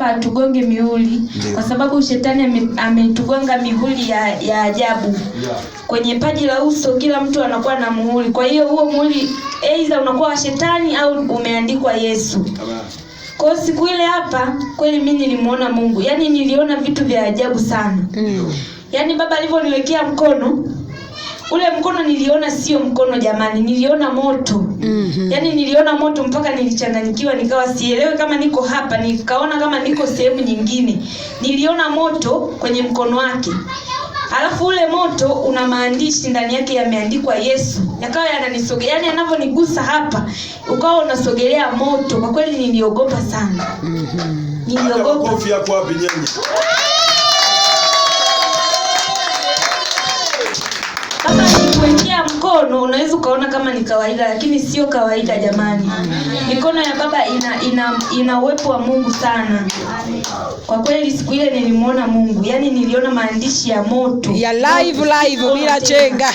atugonge mihuri. Kwa sababu shetani ametugonga mihuri ya ajabu. Kwenye paji la uso kila mtu anakuwa na muhuri. Kwa hiyo huo muhuri aidha unakuwa wa shetani au umeandikwa Yesu. Kwa siku ile hapa kweli mimi nilimuona Mungu. Yaani niliona vitu vya ajabu sana. Yaani baba alivyoniwekea mkono, ule mkono niliona sio mkono jamani, niliona moto. Yaani niliona moto mpaka nilichanganyikiwa, nikawa sielewi kama niko hapa, nikaona kama niko sehemu nyingine. Niliona moto kwenye mkono wake. Alafu ule moto una maandishi ndani yake yameandikwa Yesu. Yakawa yananisogea, yani anavyonigusa hapa, ukawa unasogelea moto. Kwa kweli niliogopa sana. Niliogopa. Kofi yako wapi nyenye? Kama nikuwekea mkono unaweza ukaona kama ni kawaida, lakini sio kawaida jamani. Mikono ya baba ina uwepo wa Mungu sana. Kwa kweli siku ile nilimuona Mungu. Yaani niliona maandishi ya moto. Ya live bila chenga.